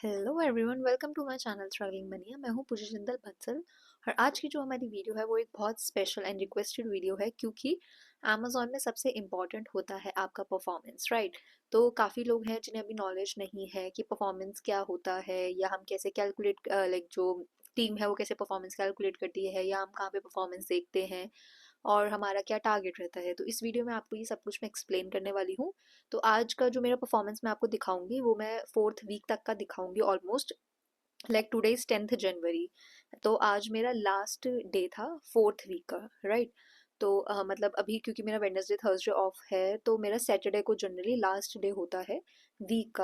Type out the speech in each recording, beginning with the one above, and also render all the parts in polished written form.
Hello everyone, welcome to my channel struggling mania. मैं हूं पूजा जिंदल बंसल और आज की जो हमारी वीडियो है वो एक बहुत स्पेशल एंड रिक्वेस्टेड वीडियो है क्योंकि अमेज़ॉन में सबसे इम्पॉर्टेंट होता है आपका परफॉर्मेंस, राइट। तो काफ़ी लोग हैं जिन्हें अभी नॉलेज नहीं है कि परफॉर्मेंस क्या होता है या हम कैसे कैलकुलेट लाइक जो टीम है वो कैसे परफॉर्मेंस कैलकुलेट करती है या हम कहाँ पे परफॉर्मेंस देखते हैं और हमारा क्या टारगेट रहता है। तो इस वीडियो में आपको ये सब कुछ मैं एक्सप्लेन करने वाली हूँ। तो आज का जो मेरा परफॉर्मेंस मैं आपको दिखाऊंगी वो मैं 4th वीक तक का दिखाऊंगी almost. Like today is 10th जनवरी, तो आज मेरा लास्ट डे था 4th वीक का, राइट। तो मतलब अभी क्योंकि मेरा वेडनेसडे थर्सडे ऑफ है तो मेरा सैटरडे को जनरली लास्ट डे होता है वीक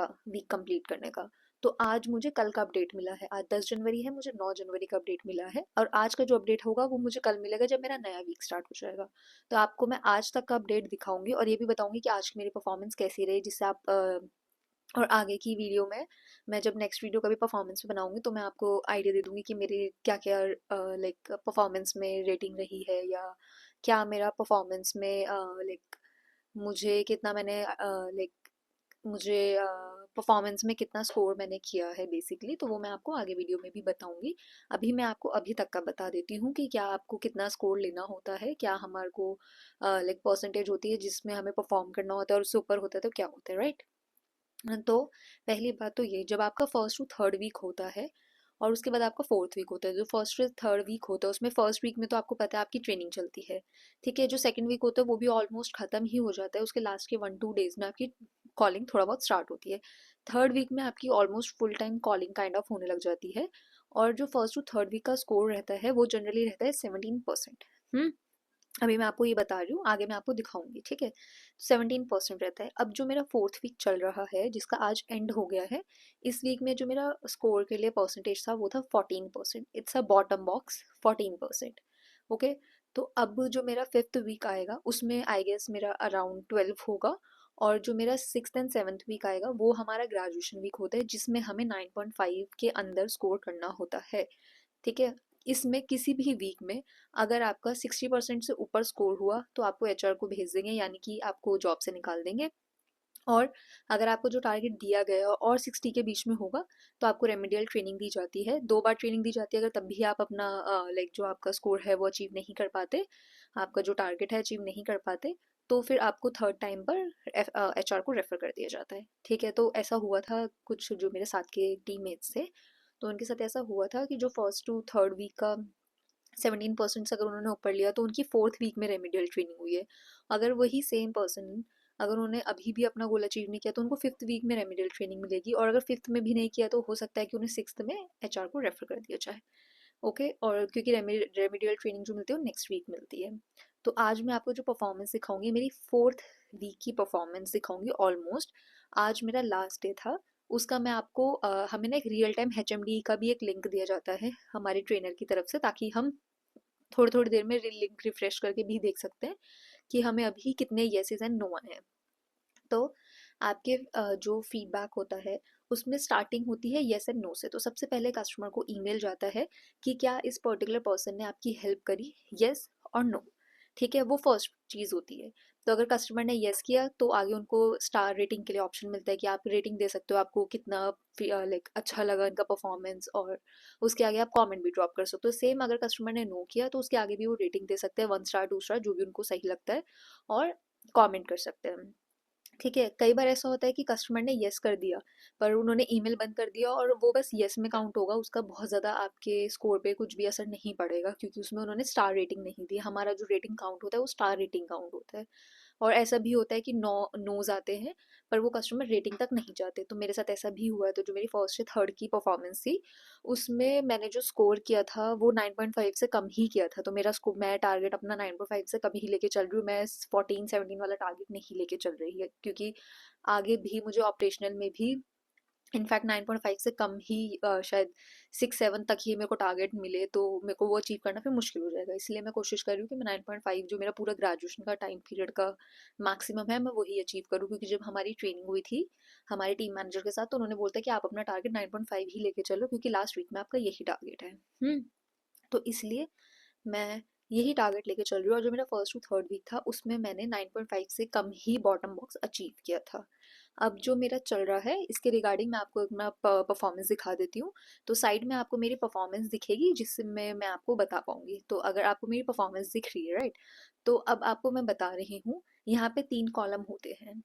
कंप्लीट करने का। तो आज मुझे कल का अपडेट मिला है, आज 10 जनवरी है, मुझे 9 जनवरी का अपडेट मिला है और आज का जो अपडेट होगा वो मुझे कल मिलेगा जब मेरा नया वीक स्टार्ट हो जाएगा। तो आपको मैं आज तक का अपडेट दिखाऊंगी और ये भी बताऊंगी कि आज की मेरी परफॉर्मेंस कैसी रही, जिससे आप और आगे की वीडियो में मैं जब नेक्स्ट वीडियो का भी परफॉर्मेंस बनाऊंगी तो मैं आपको आइडिया दे दूंगी कि मेरी क्या क्या लाइक परफॉर्मेंस में रेटिंग रही है या क्या मेरा परफॉर्मेंस में लाइक मुझे कितना मैंने लाइक मुझे परफॉर्मेंस में कितना स्कोर मैंने किया है बेसिकली। तो वो मैं आपको आगे वीडियो में भी बताऊंगी। अभी मैं आपको अभी तक का बता देती हूँ कि क्या आपको कितना स्कोर लेना होता है, क्या हमारे को लाइक परसेंटेज होती है जिसमें हमें परफॉर्म करना होता है और उससे ऊपर होता है तो क्या होता है, राइट। तो पहली बात तो ये, जब आपका फर्स्ट टू थर्ड वीक होता है और उसके बाद आपका फोर्थ वीक होता है, जो फर्स्ट से थर्ड वीक होता है उसमें फर्स्ट वीक में तो आपको पता है आपकी ट्रेनिंग चलती है, ठीक है। जो सेकंड वीक होता है वो भी ऑलमोस्ट खत्म ही हो जाता है, उसके लास्ट के 1-2 डेज में आपकी कॉलिंग थोड़ा बहुत स्टार्ट होती है। थर्ड वीक में आपकी almost full time calling kind of होने लग जाती है। और जो फर्स्ट टू थर्ड वीक का स्कोर रहता है वो जनरली रहता है 17%। अभी मैं आपको ये बता रही हूँ, आगे मैं आपको दिखाऊंगी, ठीक है। 17% रहता है। अब जो मेरा फोर्थ वीक चल रहा है जिसका आज एंड हो गया है, इस वीक में जो मेरा स्कोर के लिए परसेंटेज था वो था 14%। It's a bottom box 14%। Okay. तो अब जो मेरा फिफ्थ वीक आएगा उसमें आई गेस मेरा अराउंड 12 होगा। और जो मेरा सिक्स एंड सेवन्थ वीक आएगा वो हमारा ग्रेजुएशन वीक होता है जिसमें हमें 9.5 के अंदर स्कोर करना होता है, ठीक है। इसमें किसी भी वीक में अगर आपका 60% से ऊपर स्कोर हुआ तो आपको एचआर को भेज देंगे, यानी कि आपको जॉब से निकाल देंगे। और अगर आपको जो टारगेट दिया गया है और 60 के बीच में होगा तो आपको रेमेडियल ट्रेनिंग दी जाती है, 2 बार ट्रेनिंग दी जाती है। अगर तब भी आप अपना लाइक जो आपका स्कोर है वो अचीव नहीं कर पाते, आपका जो टारगेट है अचीव नहीं कर पाते, तो फिर आपको थर्ड टाइम पर एचआर को रेफर कर दिया जाता है, ठीक है। तो ऐसा हुआ था कुछ जो मेरे साथ के टीममेट्स थे, तो उनके साथ ऐसा हुआ था कि जो फर्स्ट टू थर्ड वीक का 17% अगर उन्होंने ऊपर लिया तो उनकी फोर्थ वीक में रेमेडियल ट्रेनिंग हुई है। अगर वही सेम पर्सन अगर उन्होंने अभी भी अपना गोल अचीव नहीं किया तो उनको फिफ्थ वीक में रेमेडियल ट्रेनिंग मिलेगी, और अगर फिफ्थ में भी नहीं किया तो हो सकता है कि उन्हें सिक्स्थ में एचआर को रेफर कर दिया जाए। ओके। और क्योंकि रेमेडियल ट्रेनिंग जो मिलती है वो नेक्स्ट वीक मिलती है। तो आज मैं आपको जो परफॉर्मेंस दिखाऊंगी मेरी फोर्थ वीक की परफॉर्मेंस दिखाऊंगी ऑलमोस्ट। आज मेरा लास्ट डे था। उसका मैं आपको हमें ना एक रियल टाइम एचएमडी का भी एक लिंक दिया जाता है हमारे ट्रेनर की तरफ से, ताकि हम थोड़ी थोड़ी देर में लिंक रिफ्रेश करके भी देख सकते हैं कि हमें अभी कितने येसेस एंड नो है। तो आपके जो फीडबैक होता है उसमें स्टार्टिंग होती है येस एंड नो से। तो सबसे पहले कस्टमर को ईमेल जाता है कि क्या इस पर्टिकुलर पर्सन ने आपकी हेल्प करी, येस और नो, ठीक है। वो फर्स्ट चीज़ होती है। तो अगर कस्टमर ने येस किया तो आगे उनको स्टार रेटिंग के लिए ऑप्शन मिलता है कि आप रेटिंग दे सकते हो, आपको कितना लाइक अच्छा लगा इनका परफॉर्मेंस, और उसके आगे आप कमेंट भी ड्रॉप कर सकते हो। सेम अगर कस्टमर ने नो किया तो उसके आगे भी वो रेटिंग दे सकते हैं, 1 स्टार 2 स्टार जो भी उनको सही लगता है, और कमेंट कर सकते हैं, ठीक है। कई बार ऐसा होता है कि कस्टमर ने येस कर दिया पर उन्होंने ईमेल बंद कर दिया और वो बस येस में काउंट होगा, उसका बहुत ज़्यादा आपके स्कोर पे कुछ भी असर नहीं पड़ेगा क्योंकि उसमें उन्होंने स्टार रेटिंग नहीं दी। हमारा जो रेटिंग काउंट होता है वो स्टार रेटिंग काउंट होता है। और ऐसा भी होता है कि नोज आते हैं पर वो कस्टमर रेटिंग तक नहीं जाते। तो मेरे साथ ऐसा भी हुआ है। तो जो मेरी फर्स्ट से थर्ड की परफॉर्मेंस थी उसमें मैंने जो स्कोर किया था वो 9.5 से कम ही किया था। तो मेरा स्कोर, मैं टारगेट अपना 9.5 से कम ही लेके चल रही हूँ, मैं 14-17 वाला टारगेट नहीं लेके चल रही है क्योंकि आगे भी मुझे ऑपरेशनल में भी इनफैक्ट 9.5 से कम ही शायद 6-7 तक ही मेरे को टारगेट मिले तो मेरे को वो अचीव करना फिर मुश्किल हो जाएगा। इसलिए मैं कोशिश कर रही हूँ कि मैं 9.5 जो मेरा पूरा ग्रेजुएशन का टाइम पीरियड का मैक्सिमम है मैं वही अचीव करूँ। क्योंकि जब हमारी ट्रेनिंग हुई थी हमारे टीम मैनेजर के साथ तो उन्होंने बोलता कि आप अपना टारगेट 9.5 ही लेके चलो क्योंकि लास्ट वीक में आपका यही टारगेट है। तो इसलिए मैं यही टारगेट लेके चल रही हूँ। और जो मेरा फर्स्ट टू थर्ड वीक था उसमें मैंने 9.5 से कम ही बॉटम बॉक्स अचीव किया था। अब जो मेरा चल रहा है इसके रिगार्डिंग मैं आपको अपना परफॉर्मेंस दिखा देती हूँ। तो साइड में आपको मेरी परफॉर्मेंस दिखेगी जिससे मैं आपको बता पाऊंगी। तो अगर आपको मेरी परफॉर्मेंस दिख रही है, राइट, तो अब आपको मैं बता रही हूँ। यहाँ पे 3 कॉलम होते हैं,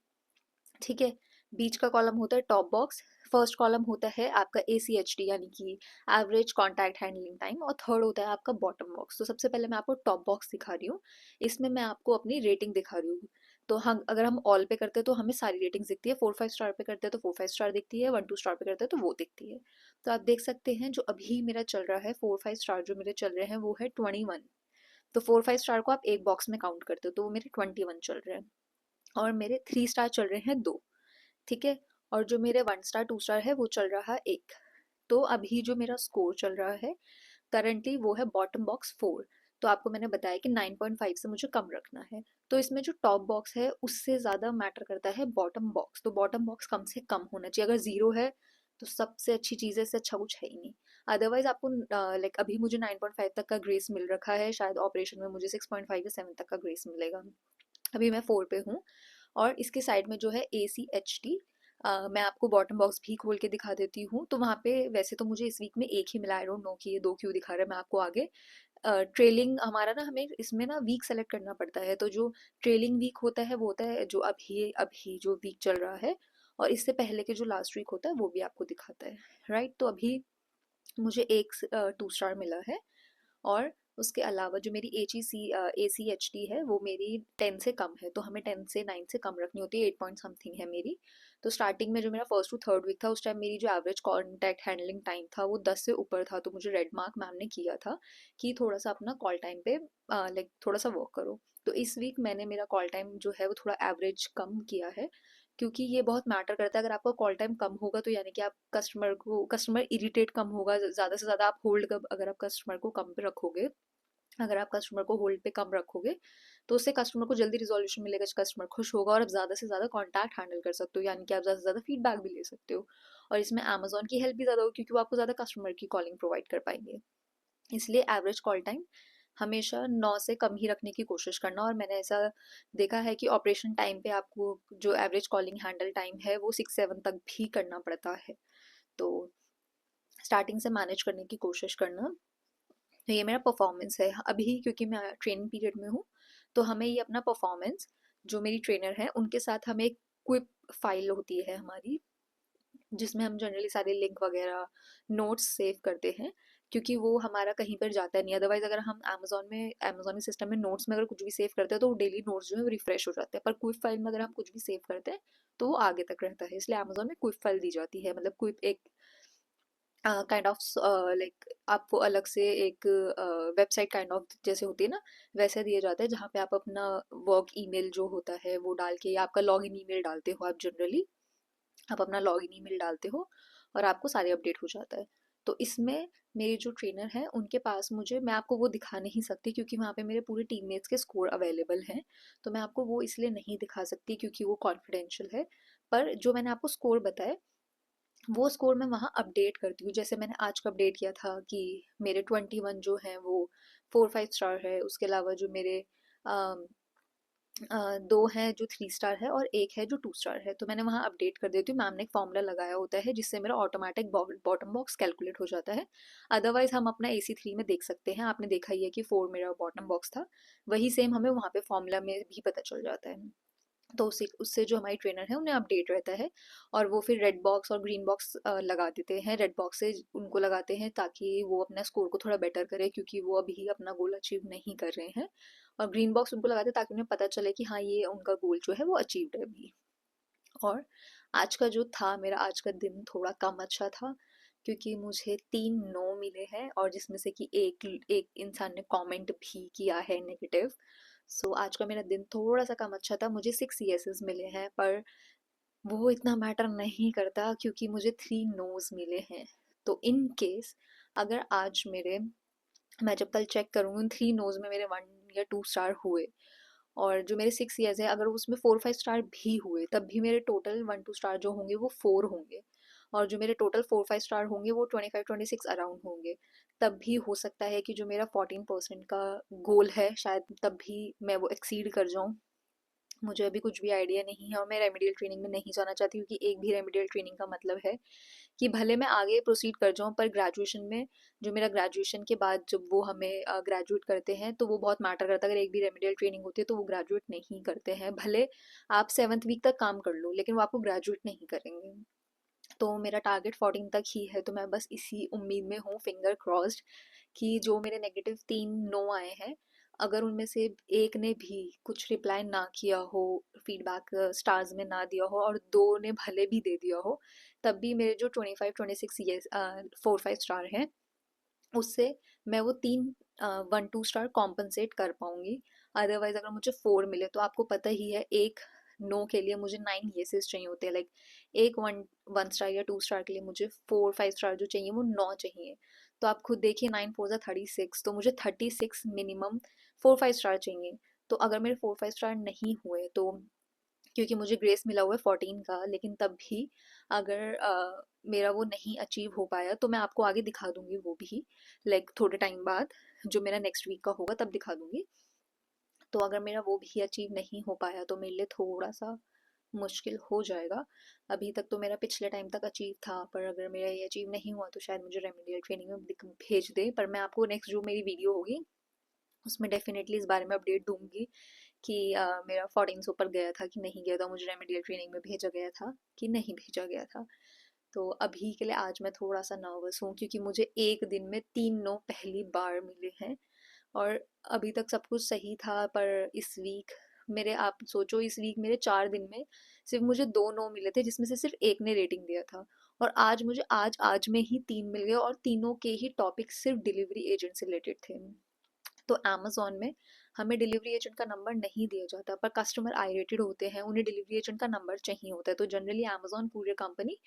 ठीक है। बीच का कॉलम होता है टॉप बॉक्स, फर्स्ट कॉलम होता है आपका ACHD यानी कि एवरेज कॉन्टैक्ट हैंडलिंग टाइम, और थर्ड होता है आपका बॉटम बॉक्स। तो सबसे पहले मैं आपको टॉप बॉक्स दिखा रही हूँ। इसमें मैं आपको अपनी रेटिंग दिखा रही हूँ। तो हम अगर हम ऑल पे करते हैं तो हमें सारी रेटिंग्स दिखती है, 4-5 स्टार पे करते हैं तो 4-5 स्टार दिखती है, 1-2 स्टार पे करते हैं तो वो दिखती है। तो आप देख सकते हैं जो अभी मेरा चल रहा है 4-5 स्टार जो मेरे चल रहे हैं वो है 21। तो 4-5 स्टार को आप एक बॉक्स में काउंट करते हो तो वो मेरे 21 चल रहे हैं। और मेरे 3 स्टार चल रहे हैं 2, ठीक है। और जो मेरे 1 स्टार 2 स्टार है वो चल रहा है 1। तो अभी जो मेरा स्कोर चल रहा है करंटली वो है बॉटम बॉक्स 4। तो आपको मैंने बताया कि 9.5 से मुझे कम रखना है। तो इसमें जो टॉप बॉक्स है उससे ज़्यादा मैटर करता है बॉटम बॉक्स। तो बॉटम बॉक्स कम से कम होना चाहिए। अगर ज़ीरो है तो सबसे अच्छी चीज़ है, इससे अच्छा कुछ है ही नहीं। अदरवाइज आपको लाइक अभी मुझे 9.5 तक का ग्रेस मिल रखा है, शायद ऑपरेशन में मुझे 6.5 या 7 तक का ग्रेस मिलेगा। अभी मैं 4 पे हूँ। और इसके साइड में जो है ACHT, मैं आपको बॉटम बॉक्स भी खोल के दिखा देती हूँ। तो वहाँ पे वैसे तो मुझे इस वीक में एक ही मिला, आई डोंट नो कि ये दो क्यों दिखा रहा है। मैं आपको आगे ट्रेलिंग हमारा ना, हमें इसमें ना वीक सेलेक्ट करना पड़ता है। तो जो ट्रेलिंग वीक होता है वो होता है जो अभी अभी जो वीक चल रहा है, और इससे पहले के जो लास्ट वीक होता है वो भी आपको दिखाता है, राइट। तो अभी मुझे एक 2 स्टार मिला है। और उसके अलावा जो मेरी ACHD है वो मेरी 10 से कम है। तो हमें 10 से 9 से कम रखनी होती है, 8 पॉइंट समथिंग है मेरी। तो स्टार्टिंग में जो मेरा फर्स्ट टू थर्ड वीक था उस टाइम मेरी जो एवरेज कॉन्टैक्ट हैंडलिंग टाइम था वो 10 से ऊपर था। तो मुझे रेड मार्क मैम ने किया था कि थोड़ा सा अपना कॉल टाइम पे लाइक थोड़ा सा वर्क करो। तो इस वीक मैंने मेरा कॉल टाइम जो है वो थोड़ा एवरेज कम किया है, क्योंकि ये बहुत मैटर करता है। अगर आपका कॉल टाइम कम होगा तो यानी कि आप कस्टमर इरिटेट कम होगा, ज़्यादा से ज़्यादा आप होल्ड कब अगर आप कस्टमर को कम पे रखोगे, अगर आप कस्टमर को होल्ड पे कम रखोगे तो उससे कस्टमर को जल्दी रिजोल्यूशन मिलेगा, कस्टमर खुश होगा और आप ज़्यादा से ज़्यादा कॉन्टैक्ट हैंडल कर सकते हो, यानी कि आप ज़्यादा से ज़्यादा फीडबैक भी ले सकते हो। और इसमें अमेजोन की हेल्प भी ज़्यादा होगी क्योंकि वो आपको ज़्यादा कस्टमर की कॉलिंग प्रोवाइड कर पाएंगे। इसलिए एवरेज कॉल टाइम हमेशा 9 से कम ही रखने की कोशिश करना। और मैंने ऐसा देखा है कि ऑपरेशन टाइम पे आपको जो एवरेज कॉलिंग हैंडल टाइम है वो 6-7 तक भी करना पड़ता है। तो स्टार्टिंग से मैनेज करने की कोशिश करना। तो ये मेरा परफॉर्मेंस है अभी, क्योंकि मैं ट्रेनिंग पीरियड में हूँ। तो हमें ये अपना परफॉर्मेंस, जो मेरी ट्रेनर है उनके साथ हमें एक क्विप फाइल होती है हमारी, जिसमें हम जनरली सारे लिंक वगैरह नोट्स सेव करते हैं, क्योंकि वो हमारा कहीं पर जाता नहीं। अदरवाइज अगर हम अमेजोन के सिस्टम में नोट्स में अगर कुछ भी सेव करते हैं तो वो डेली नोट्स जो है वो रिफ्रेश हो जाते हैं। पर क्विक फाइल में अगर हम कुछ भी सेव करते हैं तो वो आगे तक रहता है। इसलिए अमेजोन में क्विक फाइल दी जाती है, मतलब क्विक एक काइंड ऑफ लाइक आपको अलग से एक वेबसाइट काइंड ऑफ जैसे होती है ना, वैसे दिया जाता है जहाँ पे आप अपना वर्क ईमेल जो होता है वो डाल के, या आपका लॉगिन ईमेल डालते हो, आप जनरली आप अपना लॉगिन ईमेल डालते हो और आपको सारे अपडेट हो जाता है। तो इसमें मेरे जो ट्रेनर हैं उनके पास मुझे, मैं आपको वो दिखा नहीं सकती क्योंकि वहाँ पे मेरे पूरे टीममेट्स के स्कोर अवेलेबल हैं। तो मैं आपको वो इसलिए नहीं दिखा सकती क्योंकि वो कॉन्फिडेंशियल है। पर जो मैंने आपको स्कोर बताया वो स्कोर मैं वहाँ अपडेट करती हूँ। जैसे मैंने आज का अपडेट किया था कि मेरे 21 जो हैं वो 4-5 स्टार है। उसके अलावा जो मेरे अम, दो हैं जो 3 स्टार है और एक है जो 2 स्टार है। तो मैंने वहाँ अपडेट कर देती हूँ। मैम ने एक फॉर्मूला लगाया होता है जिससे मेरा ऑटोमेटिक बॉटम बॉक्स कैलकुलेट हो जाता है। अदरवाइज हम अपना AC3 में देख सकते हैं, आपने देखा ही है कि 4 मेरा बॉटम बॉक्स था, वही सेम हमें वहाँ पे फॉर्मूला में भी पता चल जाता है। तो उससे उससे जो हमारी ट्रेनर है उन्हें अपडेट रहता है। और वो फिर रेड बॉक्स और ग्रीन बॉक्स लगा देते हैं। रेड बॉक्स से उनको लगाते हैं ताकि वो अपना स्कोर को थोड़ा बेटर करे, क्योंकि वो अभी अपना गोल अचीव नहीं कर रहे हैं। और ग्रीन बॉक्स उनको लगाते हैं ताकि उन्हें पता चले कि हाँ ये उनका गोल जो है वो अचीव्ड है अभी। और आज का जो था मेरा, आज का दिन थोड़ा कम अच्छा था क्योंकि मुझे 3 नो मिले हैं और जिसमें से कि एक एक इंसान ने कमेंट भी किया है नेगेटिव। सो आज का मेरा दिन थोड़ा सा कम अच्छा था। मुझे 6 yeses मिले हैं, पर वो इतना मैटर नहीं करता क्योंकि मुझे 3 नोज मिले हैं। तो इन केस अगर आज मेरे, मैं जब कल चेक करूँगी उन 3 नोज में मेरे 1 या 2 स्टार हुए, और जो मेरे 6 ईयर्स है अगर उसमें 4-5 स्टार भी हुए तब भी मेरे टोटल 1-2 स्टार जो होंगे वो 4 होंगे। और जो मेरे टोटल 4-5 स्टार होंगे वो 25-26 अराउंड होंगे। तब भी हो सकता है कि जो मेरा 14% का गोल है शायद तब भी मैं वो एक्सीड कर जाऊँ। मुझे अभी कुछ भी आइडिया नहीं है और मैं रेमेडियल ट्रेनिंग में नहीं जाना चाहती, क्योंकि एक भी रेमेडियल ट्रेनिंग का मतलब है कि भले मैं आगे प्रोसीड कर जाऊँ, पर ग्रेजुएशन में जो मेरा ग्रेजुएशन के बाद जब वो हमें ग्रेजुएट करते हैं तो वो बहुत मैटर करता है। अगर एक भी रेमेडियल ट्रेनिंग होती है तो वो ग्रेजुएट नहीं करते हैं। भले आप 7th वीक तक काम कर लो, लेकिन वो आपको ग्रेजुएट नहीं करेंगे। तो मेरा टारगेट 14 तक ही है, तो मैं बस इसी उम्मीद में हूँ, फिंगर क्रॉस्ड, कि जो मेरे नेगेटिव 3 नो आए हैं, अगर उनमें से एक ने भी कुछ रिप्लाई ना किया हो, फीडबैक स्टार्स में ना दिया हो, और दो ने भले भी दे दिया हो, तब भी मेरे जो 25-26 ये 4-5 स्टार हैं, उससे मैं वो 3 1-2 स्टार कॉम्पनसेट कर पाऊंगी। अदरवाइज अगर मुझे 4 मिले, तो आपको पता ही है, एक नो के लिए मुझे 9 येसेस चाहिए होते हैं। लाइक एक 1 स्टार या 2 स्टार के लिए मुझे 4-5 स्टार जो चाहिए वो 9 चाहिए। तो आप खुद देखिए, 9 4 36, तो मुझे 36 मिनिमम 4-5 स्टार चाहिए। तो अगर मेरे 4-5 स्टार नहीं हुए, तो क्योंकि मुझे ग्रेस मिला हुआ है 14 का, लेकिन तब भी अगर मेरा वो नहीं अचीव हो पाया, तो मैं आपको आगे दिखा दूंगी वो भी, लाइक थोड़े टाइम बाद, जो मेरा नेक्स्ट वीक का होगा तब दिखा दूंगी। तो अगर मेरा वो भी अचीव नहीं हो पाया तो मेरे लिए थोड़ा सा मुश्किल हो जाएगा। अभी तक तो मेरा पिछले टाइम तक अचीव था, पर अगर मेरा ये अचीव नहीं हुआ तो शायद मुझे रेमेडियल ट्रेनिंग में भेज दे। पर मैं आपको नेक्स्ट जो मेरी वीडियो होगी उसमें डेफिनेटली इस बारे में अपडेट दूंगी कि मेरा 14 से ऊपर गया था कि नहीं गया था, मुझे रेमेडियल ट्रेनिंग में भेजा गया था कि नहीं भेजा गया था। तो अभी के लिए आज मैं थोड़ा सा नर्वस हूँ, क्योंकि मुझे एक दिन में 3 नो पहली बार मिले हैं। और अभी तक सब कुछ सही था, पर इस वीक मेरे, आप सोचो, इस वीक मेरे 4 दिन में सिर्फ मुझे 2 नो मिले थे, जिसमें से सिर्फ एक ने रेटिंग दिया था। और आज मुझे आज में ही 3 मिल गए, और तीनों के ही टॉपिक सिर्फ डिलीवरी एजेंट से रिलेटेड थे। तो अमेज़न में हमें डिलीवरी एजेंट का नंबर नहीं दिया जाता, पर कस्टमर आइरेटेड होते हैं, उन्हें डिलीवरी एजेंट का नंबर चाहिए होता है। तो जनरली अमेज़न कुरियर कंपनी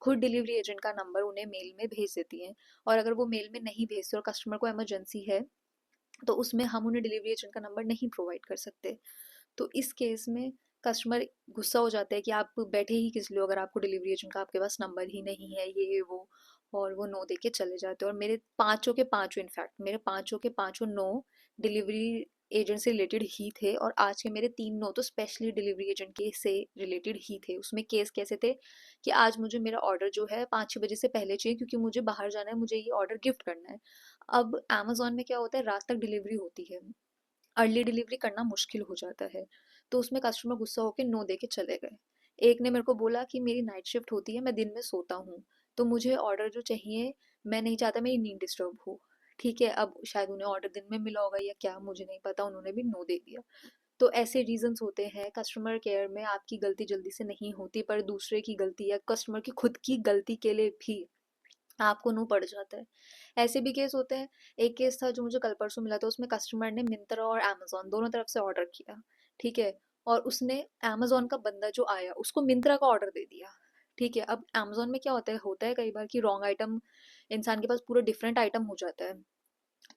खुद डिलीवरी एजेंट का नंबर उन्हें मेल में भेज देती है। और अगर वो मेल में नहीं भेजते और कस्टमर को इमरजेंसी है, तो उसमें हम उन्हें डिलीवरी एजेंट का नंबर नहीं प्रोवाइड कर सकते। तो इस केस में कस्टमर गुस्सा हो जाता है कि आप बैठे ही किस लिए हो, अगर आपको डिलीवरी एजेंट का आपके पास नंबर ही नहीं है, ये वो, और वो नो दे के चले जाते हैं। और मेरे पांचों के पांचों, इनफैक्ट मेरे पांचों के पांचों नो डिलीवरी एजेंट से रिलेटेड ही थे। और आज के मेरे 3 नो तो स्पेशली डिलीवरी एजेंट के से रिलेटेड ही थे। उसमें केस कैसे थे कि आज मुझे मेरा ऑर्डर जो है 5-6 बजे से पहले चाहिए, क्योंकि मुझे बाहर जाना है, मुझे ये ऑर्डर गिफ्ट करना है। अब अमेजोन में क्या होता है, रात तक डिलीवरी होती है, अर्ली डिलीवरी करना मुश्किल हो जाता है। तो उसमें कस्टमर गुस्सा होकर नो दे के चले गए। एक ने मेरे को बोला कि मेरी नाइट शिफ्ट होती है, मैं दिन में सोता हूँ, तो मुझे ऑर्डर जो चाहिए, मैं नहीं चाहता मेरी नींद डिस्टर्ब हो। ठीक है, अब शायद उन्हें ऑर्डर दिन में मिला होगा या क्या, मुझे नहीं पता, उन्होंने भी नो दे दिया। तो ऐसे रीजंस होते हैं कस्टमर केयर में। आपकी गलती जल्दी से नहीं होती, पर दूसरे की गलती या कस्टमर की खुद की गलती के लिए भी आपको नो पड़ जाता है। ऐसे भी केस होते हैं। एक केस था जो मुझे कल परसों मिला था, उसमें कस्टमर ने मिंत्रा और अमेज़न दोनों तरफ से ऑर्डर किया, ठीक है? और उसने, अमेज़न का बंदा जो आया उसको मिंत्रा का ऑर्डर दे दिया, ठीक है? अब अमेज़न में क्या होता है कई बार कि रॉन्ग आइटम, इंसान के पास पूरा डिफरेंट आइटम हो जाता है।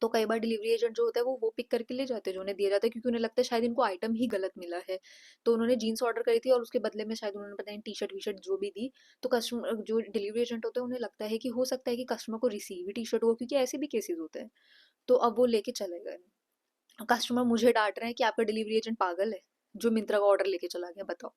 तो कई बार डिलीवरी एजेंट जो होता है वो पिक करके ले जाते हैं जो उन्हें दिया जाता है, क्योंकि उन्हें लगता है शायद इनको आइटम ही गलत मिला है। तो उन्होंने जीन्स ऑर्डर करी थी और उसके बदले में शायद उन्होंने पता नहीं टी शर्ट वी शर्ट जो भी दी। तो कस्टमर, जो डिलीवरी एजेंट होते हैं, उन्हें लगता है कि हो सकता है कि कस्टमर को रिसीव ही टी शर्ट हो, क्योंकि ऐसे भी केसेस होते हैं। तो अब वो लेके चले गए। कस्टमर मुझे डांट रहे हैं कि आपका डिलीवरी एजेंट पागल है, जो मिंत्रा का ऑर्डर लेके चला गया, बताओ।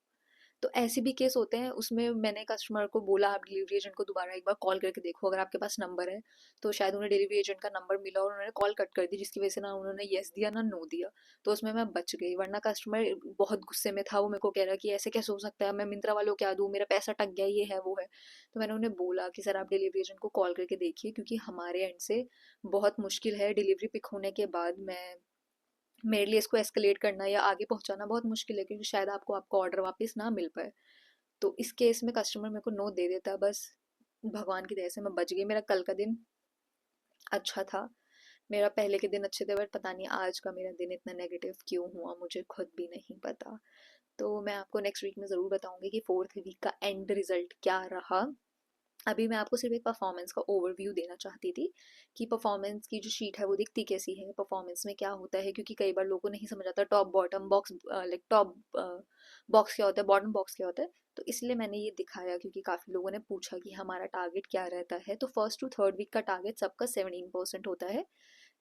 तो ऐसे भी केस होते हैं। उसमें मैंने कस्टमर को बोला, आप डिलीवरी एजेंट को दोबारा एक बार कॉल करके देखो, अगर आपके पास नंबर है। तो शायद उन्हें डिलीवरी एजेंट का नंबर मिला और उन्होंने कॉल कट कर दी, जिसकी वजह से ना उन्होंने येस दिया ना नो दिया। तो उसमें मैं बच गई, वरना कस्टमर बहुत गुस्से में था। वो मेरे को कह रहा कि ऐसे कैसे हो सकता है, मैं मिंत्रा वालों को क्या दूँ, मेरा पैसा टक गया, ये है वो है। तो मैंने उन्हें बोला कि सर आप डिलीवरी एजेंट को कॉल करके देखिए, क्योंकि हमारे एंड से बहुत मुश्किल है, डिलीवरी पिक होने के बाद मैं, मेरे लिए इसको एस्केलेट करना या आगे पहुंचाना बहुत मुश्किल है, क्योंकि शायद आपको आपका ऑर्डर वापस ना मिल पाए। तो इस केस में कस्टमर मेरे को नो दे देता, बस भगवान की दया से मैं बच गई। मेरा कल का दिन अच्छा था, मेरा पहले के दिन अच्छे थे, बट पता नहीं आज का मेरा दिन इतना नेगेटिव क्यों हुआ, मुझे खुद भी नहीं पता। तो मैं आपको नेक्स्ट वीक में ज़रूर बताऊंगी कि 4th वीक का एंड रिजल्ट क्या रहा। अभी मैं आपको सिर्फ एक परफॉर्मेंस का ओवरव्यू देना चाहती थी, कि परफॉर्मेंस की जो शीट है वो दिखती कैसी है, परफॉर्मेंस में क्या होता है, क्योंकि कई बार लोगों को नहीं समझ आता top bottom box, like top box क्या होता है, बॉटम बॉक्स क्या होता है। तो इसलिए मैंने ये दिखाया, क्योंकि काफ़ी लोगों ने पूछा कि हमारा टारगेट क्या रहता है। तो 1st to 3rd वीक का टारगेट सबका 17% होता है,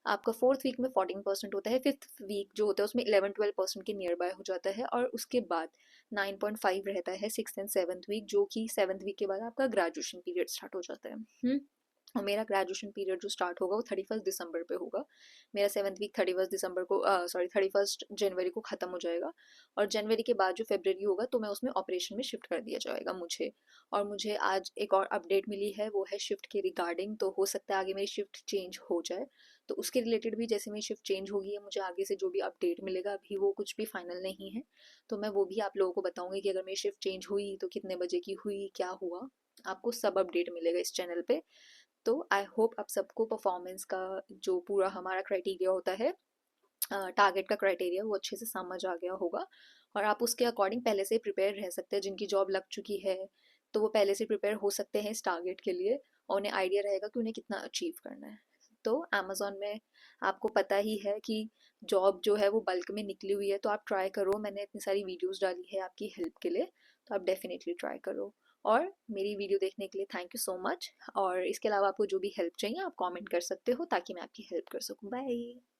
आपका 4th वीक में 14% होता है, 5th वीक जो होता है उसमें 11-12% के नियर बाय हो जाता है, और उसके बाद 9.5 रहता है 6th एंड 7th वीक, जो कि 7th वीक के बाद आपका ग्रेजुएशन पीरियड स्टार्ट हो जाता है। और मेरा ग्रेजुएशन पीरियड जो स्टार्ट होगा वो 31 दिसंबर पे होगा। मेरा 7th वीक 31 दिसंबर को 31 जनवरी को ख़त्म हो जाएगा, और जनवरी के बाद जो फरवरी होगा तो मैं उसमें ऑपरेशन में शिफ्ट कर दिया जाएगा मुझे। और मुझे आज एक और अपडेट मिली है, वो है शिफ्ट के रिगार्डिंग, तो हो सकता है आगे मेरी शिफ्ट चेंज हो जाए। तो उसके रिलेटेड भी जैसे मेरी शिफ्ट चेंज होगी या मुझे आगे से जो भी अपडेट मिलेगा, अभी वो कुछ भी फाइनल नहीं है, तो मैं वो भी आप लोगों को बताऊंगी कि अगर मेरी शिफ्ट चेंज हुई तो कितने बजे की हुई, क्या हुआ। आपको सब अपडेट मिलेगा इस चैनल पे। तो आई होप आप सबको परफॉर्मेंस का जो पूरा हमारा क्राइटेरिया होता है, टारगेट का क्राइटेरिया, वो अच्छे से समझ आ गया होगा, और आप उसके अकॉर्डिंग पहले से प्रिपेयर रह सकते हैं। जिनकी जॉब लग चुकी है तो वो पहले से प्रिपेयर हो सकते हैं इस टारगेट के लिए, और उन्हें आइडिया रहेगा कि उन्हें कितना अचीव करना है। तो अमेजोन में आपको पता ही है कि जॉब जो है वो बल्क में निकली हुई है, तो आप ट्राई करो। मैंने इतनी सारी वीडियोस डाली है आपकी हेल्प के लिए, तो आप डेफिनेटली ट्राई करो। और मेरी वीडियो देखने के लिए थैंक यू सो मच। और इसके अलावा आपको जो भी हेल्प चाहिए आप कमेंट कर सकते हो, ताकि मैं आपकी हेल्प कर सकूँ। बाय।